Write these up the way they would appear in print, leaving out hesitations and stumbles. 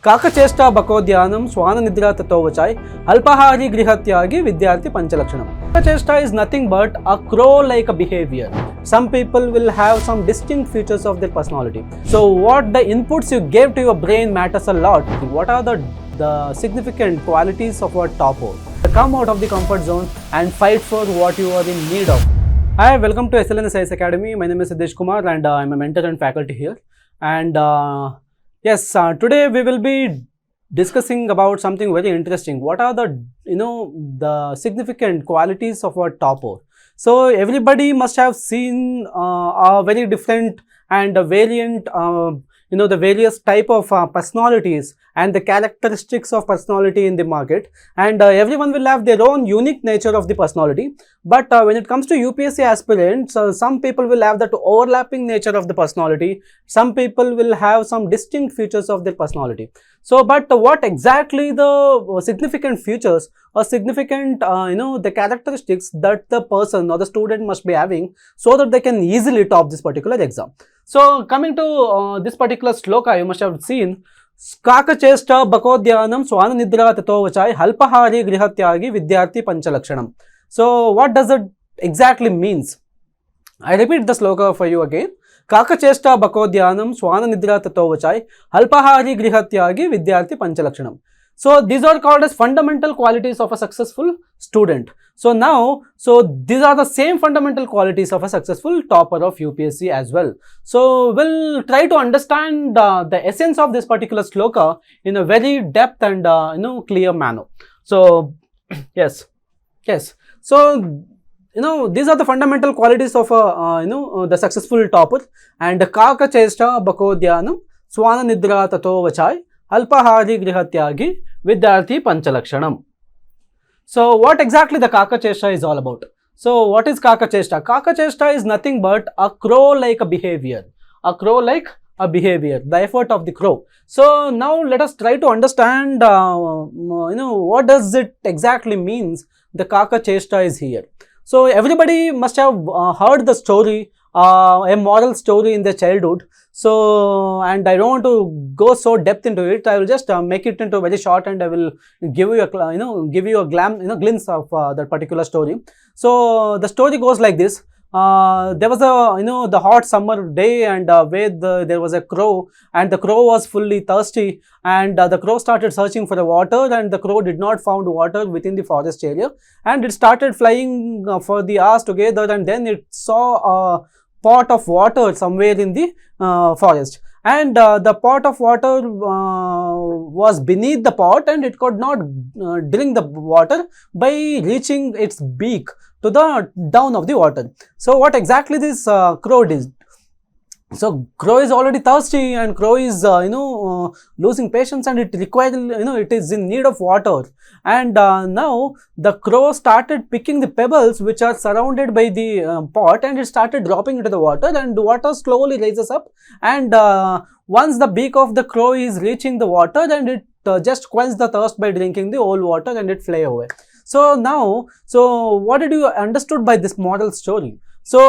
ಕಾಕಚೇಷ್ಟ ಬಕೋದ್ಯಾನಂ ಶ್ವಾನ ನಿದ್ರಾ ತಥೋವಚಾಯ್ ಅಲ್ಪಾಹಾರಿ ಗೃಹತ್ಯಾಗಿ ವಿದ್ಯಾರ್ಥಿ ಪಂಚಲಕ್ಷಣಂ. Kakachesta is nothing but a crow-like behavior. Some people will have some distinct features of their personality. So what the inputs you gave to your brain matters a lot. What are the significant qualities of our topper? Come out of the comfort zone and fight for what you are in need of. Hi, welcome to SLNSIASACADEMY. My name is Siddesh Kumar and I'm a mentor and faculty here. And yes, today we will be discussing about something very interesting. What are the significant qualities of our topper? So everybody must have seen a very different and a variant the various type of personalities and the characteristics of personality in the market, and everyone will have their own unique nature of the personality. But when it comes to UPSC aspirants, some people will have that overlapping nature of the personality. Some people will have some distinct features of their personality. So but what exactly the significant features or significant the characteristics that the person or the student must be having so that they can easily top this particular exam? So coming to this particular sloka, you must have seen ಕಾಕಚೇಷ್ಟ ಬಕೋದ್ಯಾನಂ ಶ್ವಾನ ನಿದ್ರಾ ತಥೋವಚಾಯ್ ಅಲ್ಪಾಹಾರಿ ಗೃಹತ್ಯಾಗಿ ವಿದ್ಯಾರ್ಥಿ ಪಂಚಲಕ್ಷಣಂ. So what does it exactly means? I repeat the sloka for you again. ಕಾಕಚೇಷ್ಟ ಬಕೋದ್ಯಾನಂ ಶ್ವಾನ ನಿದ್ರಾ ತಥೋವಚಾಯ್ ಅಲ್ಪಾಹಾರಿ ಗೃಹತ್ಯಾಗಿ ವಿದ್ಯಾರ್ಥಿ ಪಂಚಲಕ್ಷಣಂ. So these are called as fundamental qualities of a successful student. So now, these are the same fundamental qualities of a successful topper of UPSC as well. So we'll try to understand the essence of this particular sloka in a very depth and clear manner. So yes. So these are the fundamental qualities of the successful topper. And ಕಾಕಚೇಷ್ಟ ಬಕೋದ್ಯಾನಂ ಶ್ವಾನ ನಿದ್ರಾ ತಥೋವಚಾಯ್ ಅಲ್ಪಾಹಾರಿ ಗೃಹತ್ಯಾಗಿ ವಿದ್ಯಾರ್ಥಿ ಪಂಚಲಕ್ಷಣಂ. So what exactly the Kakachesta is all about? So what is Kakachesta? Kakachesta is nothing but a crow-like behavior. A crow-like a behavior, the effort of the crow. So now let us try to understand what does it exactly means the Kakachesta is here. So everybody must have heard the story, a moral story in their childhood. So, and I don't want to go so depth into it. I will just make it into very short, and I will give you a glimpse of that particular story. So the story goes like this. There was the hot summer day, and there was a crow, and the crow was fully thirsty, and the crow started searching for the water, and the crow did not found water within the forest area, and it started flying for the hours together, and then it saw a pot of water somewhere in the forest, and the pot of water was beneath the pot, and it could not drink the water by reaching its beak to the down of the water. So what exactly this crow did? So crow is already thirsty, and crow is losing patience, and it requires it is in need of water, and now the crow started picking the pebbles which are surrounded by the pot, and it started dropping into the water, and the water slowly rises up, and once the beak of the crow is reaching the water, and it just quenches the thirst by drinking the whole water, and it fly away. So now, what did you understood by this moral story? So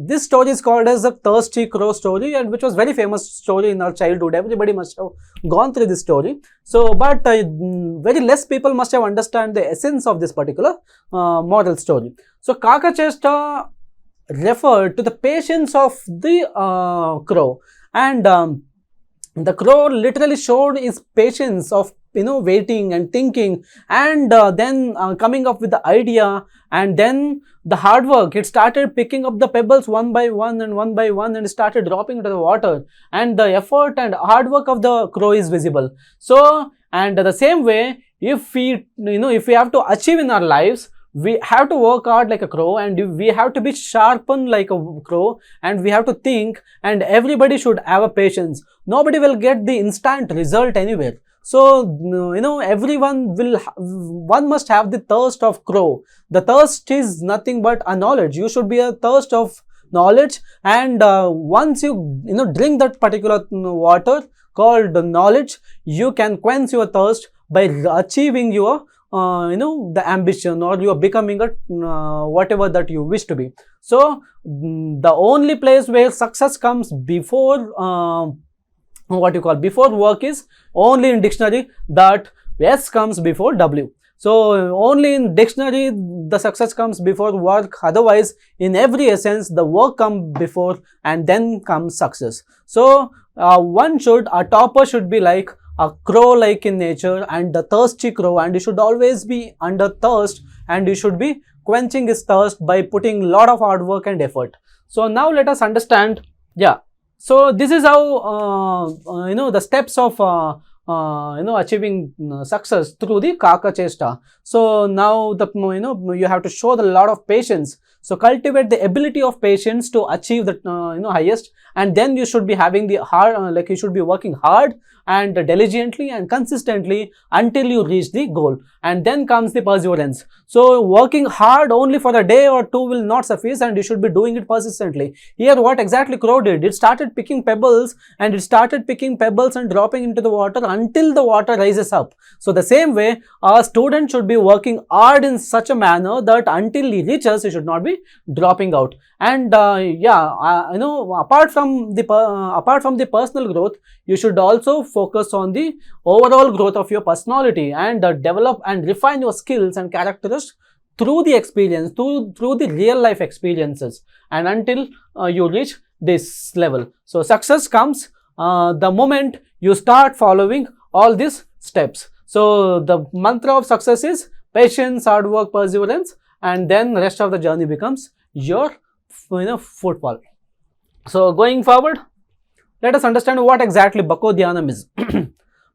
this story is called as the thirsty crow story, and which was very famous story in our childhood. Everybody must have gone through this story. So but very less people must have understand the essence of this particular moral story. So Kakachesta referred to the patience of the crow, and the crow literally showed his patience of waiting and thinking, and then coming up with the idea, and then the hard work. It started picking up the pebbles one by one, and started dropping into the water, and the effort and hard work of the crow is visible. So, and the same way, if we have to achieve in our lives, we have to work hard like a crow, and we have to be sharpened like a crow, and we have to think, and everybody should have a patience. Nobody will get the instant result anywhere. So one must have the thirst of crow. The thirst is nothing but a knowledge. You should be a thirst of knowledge, and once you drink that particular water called knowledge, you can quench your thirst by achieving your the ambition, or you are becoming a whatever that you wish to be. So the only place where success comes before what you call before work is only in dictionary that S comes before W. So only in dictionary the success comes before work, otherwise in every essence the work comes before and then comes success. So a topper should be like a crow like in nature and the thirsty crow, and you should always be under thirst and you should be quenching his thirst by putting a lot of hard work and effort. So now let us understand, yeah. So this is how the steps of achieving success through the Kaka Chesta. So now you have to show a lot of patience. So cultivate the ability of patience to achieve the highest, and then you should be having the hard, you should be working hard and diligently and consistently until you reach the goal, and then comes the perseverance. So working hard only for a day or two will not suffice, and you should be doing it persistently. Here what exactly crow did, it started picking pebbles and dropping into the water until the water rises up. So the same way a student should be working hard in such a manner that until he reaches, he should not be dropping out. And apart from the personal growth, you should also focus on the overall growth of your personality and develop and refine your skills and characteristics through the experience, through the real life experiences, and until you reach this level. So success comes the moment you start following all these steps. So the mantra of success is patience, hard work, perseverance, and then the rest of the journey becomes your footfall. So going forward, let us understand what exactly Bako Dhyanam is.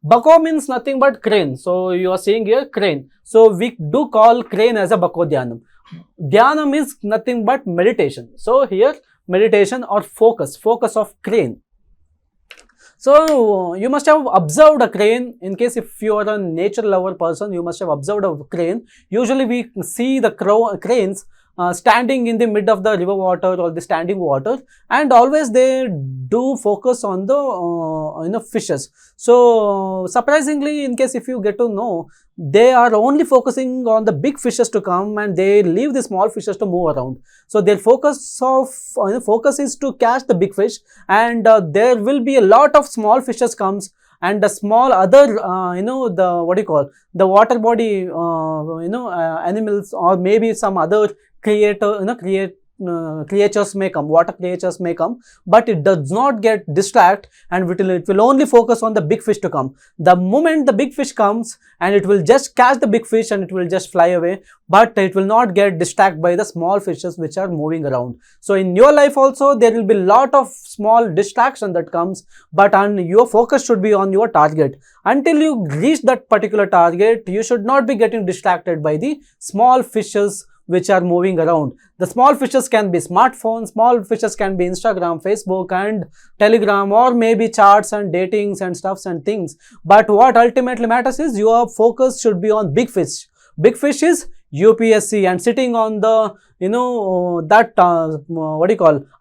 Bako means nothing but crane. So you are seeing here crane. So we do call crane as a Bako Dhyanam. Dhyanam is nothing but meditation. So here meditation or focus of crane. So you must have observed a crane. In case if you are a nature lover person, you must have observed a crane. Usually we see the cranes standing in the mid of the river water or the standing water, and always they do focus on the fishes. So surprisingly, in case if you get to know, they are only focusing on the big fishes to come and they leave the small fishes to move around. So their focus is to catch the big fish, and there will be a lot of small fishes comes, and the small other the water body animals, or maybe some other creatures may come, water creatures may come, but it does not get distracted, and it will only focus on the big fish to come. The moment the big fish comes, and it will just catch the big fish and it will just fly away, but it will not get distracted by the small fishes which are moving around. So in your life also there will be a lot of small distraction that comes, but your focus should be on your target. Until you reach that particular target, you should not be getting distracted by the small fishes which are moving around. The small fishes can be smartphones, small fishes can be Instagram, Facebook and Telegram, or maybe charts and datings and stuffs and things. But what ultimately matters is your focus should be on big fish. Big fish is UPSC, and sitting on the,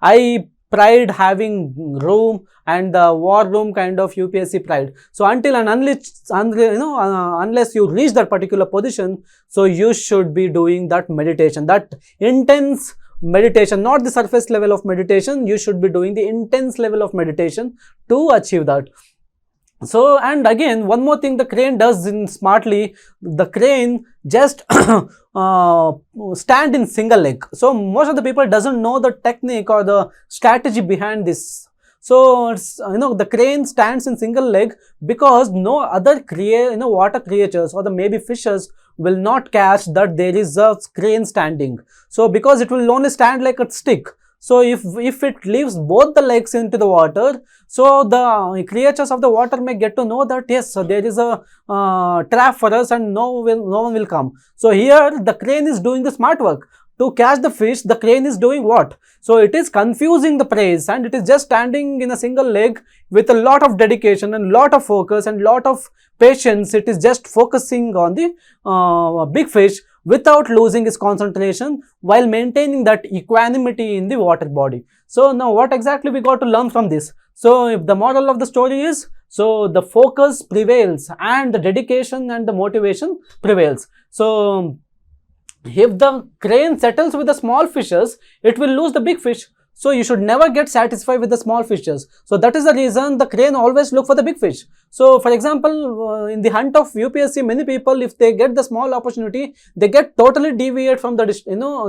I pride having room and the war room kind of UPSC pride. So until and unless you reach that particular position, so you should be doing that meditation, that intense meditation, not the surface level of meditation. You should be doing the intense level of meditation to achieve that. So, and again, one more thing the crane does smartly, the crane just stand in single leg. So most of the people doesn't know the technique or the strategy behind this. So the crane stands in single leg because no other water creatures or the maybe fishes will not catch that there is a crane standing. So because it will only stand like a stick. So if it leaves both the legs into the water, so the creatures of the water may get to know that yes, so there is a trap for us and no one will come. So here the crane is doing the smart work. To catch the fish, the crane is doing what? So it is confusing the prey, and it is just standing in a single leg with a lot of dedication and lot of focus and lot of patience. It is just focusing on the big fish without losing its concentration while maintaining that equanimity in the water body. So now what exactly we got to learn from this? So if the moral of the story is, so the focus prevails and the dedication and the motivation prevails. So if the crane settles with the small fishes, it will lose the big fish. So you should never get satisfied with the small fishes. So that is the reason the crane always look for the big fish. So for example, in the hunt of UPSC, many people, if they get the small opportunity, they get totally deviate from the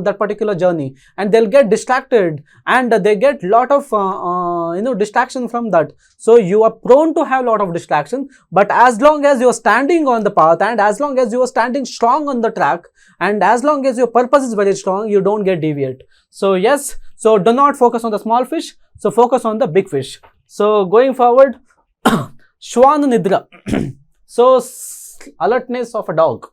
that particular journey, and they'll get distracted, and they get lot of distraction from that. So you are prone to have lot of distraction, but as long as you are standing on the path, and as long as you are standing strong on the track, and as long as your purpose is very strong, you don't get deviate. So yes, so do not focus on the small fish, so focus on the big fish. So going forward, Shwan Nidra. So alertness of a dog.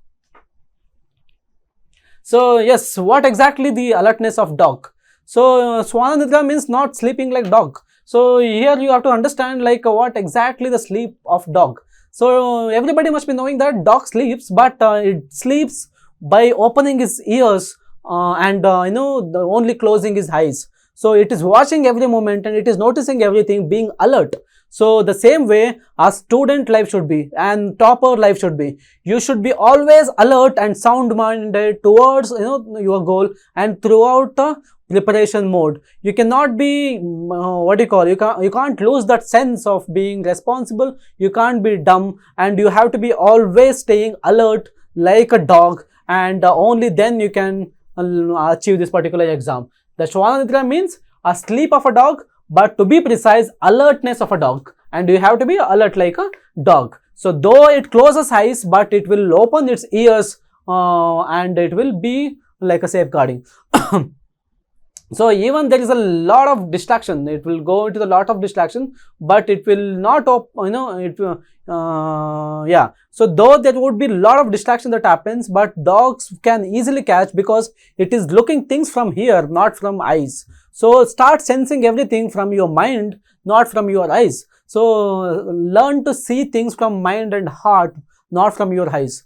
So yes, what exactly the alertness of dog? So Shwan Nidra means not sleeping like dog. So here you have to understand like what exactly the sleep of dog. So everybody must be knowing that dog sleeps, but it sleeps by opening his ears and only closing his eyes. So it is watching every moment, and it is noticing everything, being alert. So the same way our student life should be, and topper life should be. You should be always alert and sound minded towards your goal, and throughout the preparation mode. You cannot be you can't lose that sense of being responsible. You can't be dumb, and you have to be always staying alert like a dog, and only then you can achieve this particular exam. The Shwananidra means a sleep of a dog, but to be precise, alertness of a dog, and you have to be alert like a dog. So though it closes eyes, but it will open its ears and it will be like a safeguarding. So even there is a lot of distraction, it will go into the lot of distraction, but it will not so though there would be a lot of distraction that happens, but dogs can easily catch, because it is looking things from here, not from eyes. So start sensing everything from your mind, not from your eyes. So learn to see things from mind and heart, not from your eyes.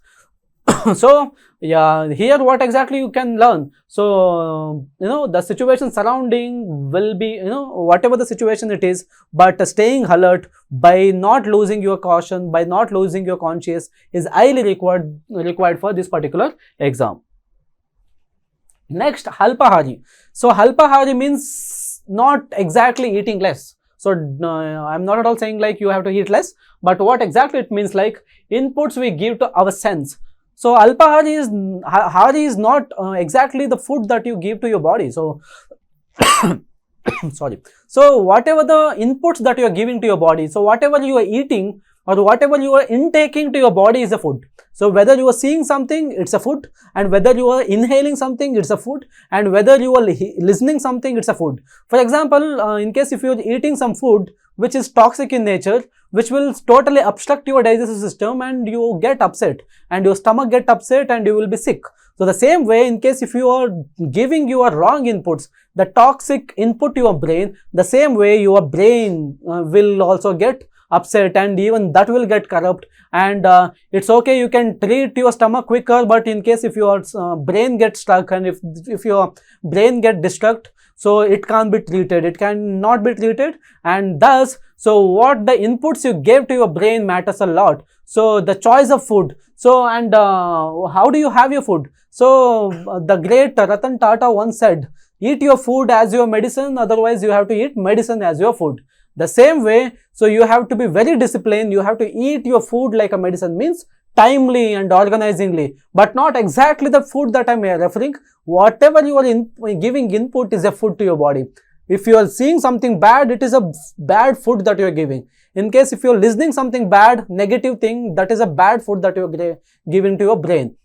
So yeah, here what exactly you can learn. So the situation surrounding will be whatever the situation it is, but staying alert by not losing your caution, by not losing your conscience, is highly required for this particular exam. Next, Halpahari. So Halpahari means not exactly eating less. So I'm not at all saying like you have to eat less, but what exactly it means, like inputs we give to our sense. So Alpahari is not exactly the food that you give to your body. So sorry. So whatever the inputs that you are giving to your body, so whatever you are eating or whatever you are intaking to your body is a food. So whether you are seeing something, it's a food, and whether you are inhaling something, it's a food, and whether you are listening something, it's a food. For example, in case if you are eating some food which is toxic in nature, which will totally obstruct your digestive system, and you get upset, and your stomach get upset, and you will be sick. So the same way, in case if you are giving your wrong inputs, the toxic input to your brain, the same way your brain will also get upset, and even that will get corrupt. And it's okay, you can treat your stomach quicker, but in case if your brain gets stuck, and if your brain get destruct, so it can't be treated, it cannot be treated. And thus, so what the inputs you gave to your brain matters a lot. So the choice of food, so and how do you have your food? So the great Ratan Tata once said, eat your food as your medicine, otherwise you have to eat medicine as your food. The same way, so you have to be very disciplined, you have to eat your food like a medicine, means timely and organizingly, but not exactly the food that I am referring. Whatever you are giving input is a food to your body. If you are seeing something bad, it is a bad food that you are giving. In case if you are listening something bad, negative thing, that is a bad food that you are giving to your brain.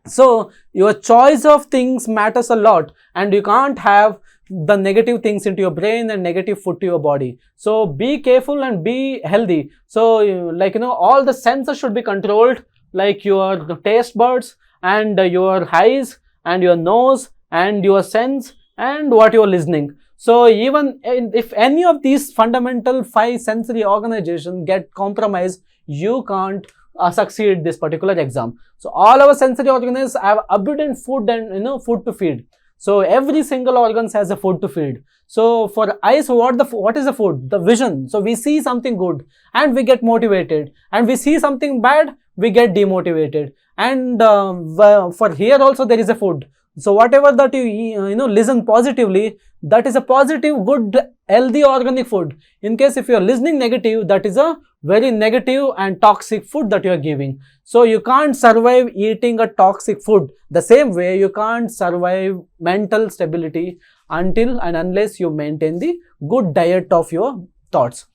So your choice of things matters a lot, and you can't have the negative things into your brain and negative food to your body. So be careful and be healthy. So like all the senses should be controlled, like your taste buds and your eyes and your nose and your sense and what you are listening. So even if any of these fundamental 5 sensory organizations get compromised, you can't succeed this particular exam. So all our sensory organs have abundant food and food to feed. So every single organ has a food to feed. So for eyes, what is the food? The vision. So we see something good and we get motivated, and we see something bad, we get demotivated. And for here also there is a food. So whatever that you listen positively, that is a positive, good, healthy, organic food. In case if you are listening negative, that is a very negative and toxic food that you are giving. So you can't survive eating a toxic food. The same way you can't survive mental stability until and unless you maintain the good diet of your thoughts.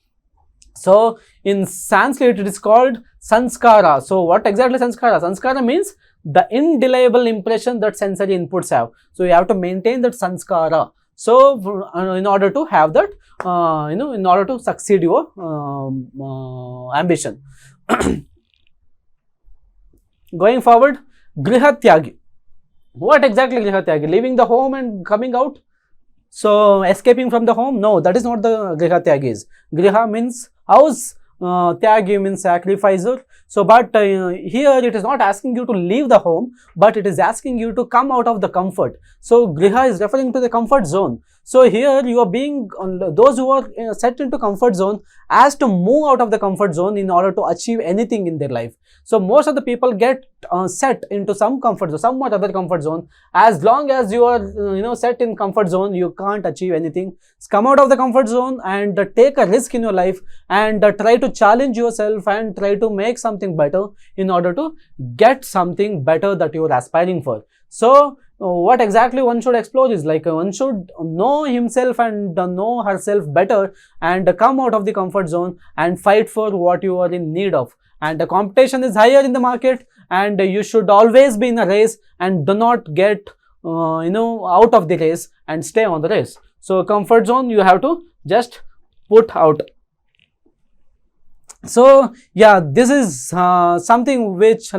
So in Sanskrit it is called sanskara. So what exactly sanskara? Sanskara means the indelible impression that sensory inputs have. So you have to maintain that sanskara. So in order to have that, in order to succeed your ambition. Going forward, grihatyagi. What exactly grihatyagi? Leaving the home and coming out? So escaping from the home? No, that is not the grihatyagi is. Griha means house, tyagi means sacrificer. So but here it is not asking you to leave the home, but it is asking you to come out of the comfort. So griha is referring to the comfort zone. So here you are being, those who are set into comfort zone has to move out of the comfort zone in order to achieve anything in their life. So most of the people get set into some comfort zone, somewhat other comfort zone. As long as you are set in comfort zone, you can't achieve anything. Come out of the comfort zone and take a risk in your life and try to challenge yourself and try to make something better in order to get something better that you are aspiring for. So what exactly one should explore is like one should know himself and know herself better and come out of the comfort zone and fight for what you are in need of. And the competition is higher in the market, and you should always be in a race and do not get out of the race and stay on the race. So comfort zone you have to just put out. So yeah, this is something which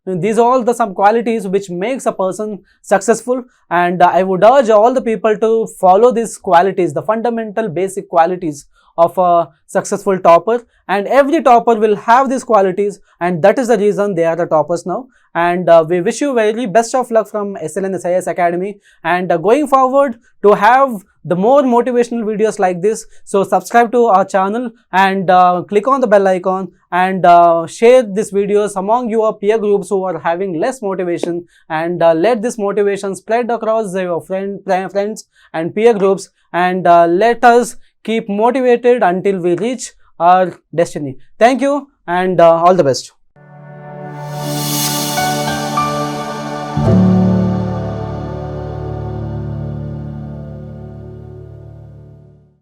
these are all the some qualities which makes a person successful, and I would urge all the people to follow these qualities, the fundamental basic qualities of a successful topper, and every topper will have these qualities, and that is the reason they are the toppers now. And we wish you very best of luck from SLNSIAS Academy, and going forward to have the more motivational videos like this. So subscribe to our channel and click on the bell icon and share these videos among your peer groups who are having less motivation, and let this motivation spread across your friends and peer groups, and let us keep motivated until we reach our destiny. Thank you and all the best.